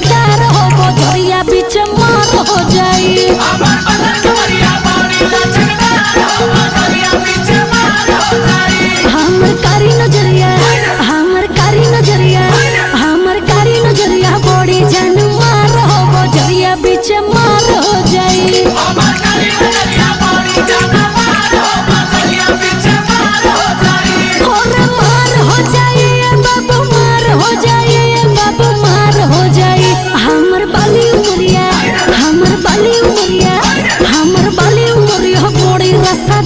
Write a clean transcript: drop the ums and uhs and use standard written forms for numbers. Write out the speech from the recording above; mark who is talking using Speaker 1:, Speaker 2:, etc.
Speaker 1: लचकदार हो बजरिया बीच मार हो जाई हमर कारी नजरिया बड़ी जान मार हो बजरिया बीच मार हो जाई हमर बाली उमरिया बड़ी रसा